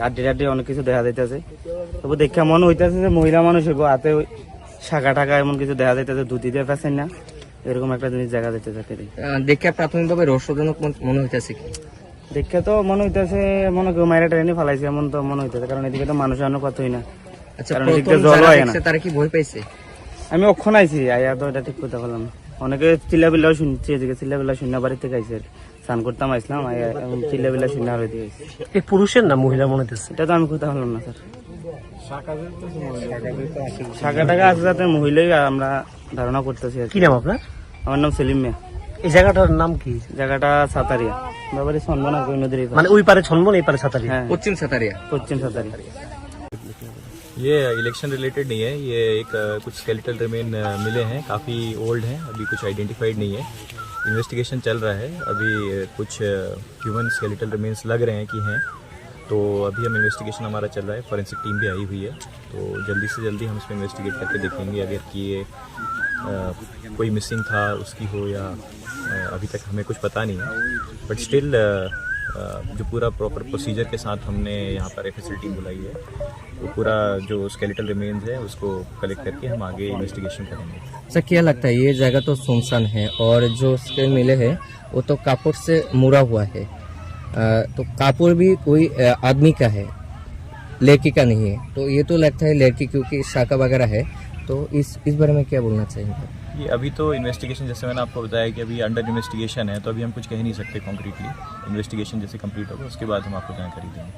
আড্ডি টাড্ডি অনেক কিছু দেখা যাইতেছে। তবে দেখা মনে হইতেছে যে মহিলা মানুষ হাতে শাখা টাকা এমন কিছু দেখা যাইতেছে, ধুতি দিয়ে পেছেন না, এরকম একটা জিনিস দেখা যাইতেছে। দেখে প্রাথমিকভাবে রহস্যজনক মনে হইতেছে কি? দেখে তো মনে হইতেছে মনে কেউ মায়েরা ট্রেনে ফালাইছে এমন তো মনে হইতেছে, কারণ এদিকে তো মানুষ আনো কতই না। আচ্ছা, কারণ প্রথম এদিকে জল যারা হয় না। দেখছে তারা কি ভয় পাইছে? আমি অক্ষণ আইছি, আইয়া তো এটা ঠিক করতে পারলাম না। অনেকে চিল্লাবিল্লাও শুনছি, এদিকে চিল্লাবিল্লা শূন্য বাড়ি থেকে আইসি, স্নান করতাম আইসলাম, আইয়া এখন চিল্লাবিল্লা শূন্য আর হইতে গেছি। এই পুরুষের না মহিলা মনে হচ্ছে? এটা তো আমি করতে পারলাম না স্যার। শাখা টাকা আছে যাতে মহিলাই আমরা ধারণা করতেছি। কি নাম আপনার? আমার নাম সেলিম মিয়া। এই জায়গাটার নাম কি? জায়গাটা সাতারিয়া, বাবারি সন্বনা নদীর। মানে ওই পারে ছন্মন এই পারে ছাতারি? হ্যাঁ, পশ্চিম সাতারিয়া। পশ্চিম সাতারিয়া। ये इलेक्शन रिलेटेड नहीं है, ये एक कुछ स्केलेटल रिमेन मिले हैं, काफ़ी ओल्ड हैं, अभी कुछ आइडेंटिफाइड नहीं है। इन्वेस्टिगेशन चल रहा है, अभी कुछ ह्यूमन स्केलेटल रिमेन्स लग रहे हैं कि हैं, तो अभी हम इन्वेस्टिगेशन हमारा चल रहा है, फॉरेंसिक टीम भी आई हुई है, तो जल्दी से जल्दी हम इसमें इन्वेस्टिगेट करके देखेंगे अगर कि ये कोई मिसिंग था उसकी हो या अभी तक हमें कुछ पता नहीं है। बट स्टिल जो पूरा प्रॉपर प्रोसीजर के साथ हमने यहाँ पर एफएसएल टीम बुलाई है, तो पूरा जो स्केलेटल रिमेन्स है उसको कलेक्ट करके हम आगे इन्वेस्टिगेशन करेंगे। सर, क्या लगता है ये जगह तो सुनसान है और जो स्केल मिले हैं वो तो कापड़ से मुड़ा हुआ है, तो कापड़ भी कोई आदमी का है, लड़की का नहीं है, तो ये तो लगता है लड़की क्योंकि शाखा वगैरह है, तो इस बारे में क्या बोलना चाहिए? ये अभी तो इन्वेस्टिगेशन, जैसे मैंने आपको बताया कि अभी अंडर इन्वेस्टिगेशन है, तो अभी हम कुछ कह नहीं सकते कॉन्क्रीटली। इन्वेस्टिगेशन जैसे कंप्लीट होगा उसके बाद हम आपको जानकारी देंगे।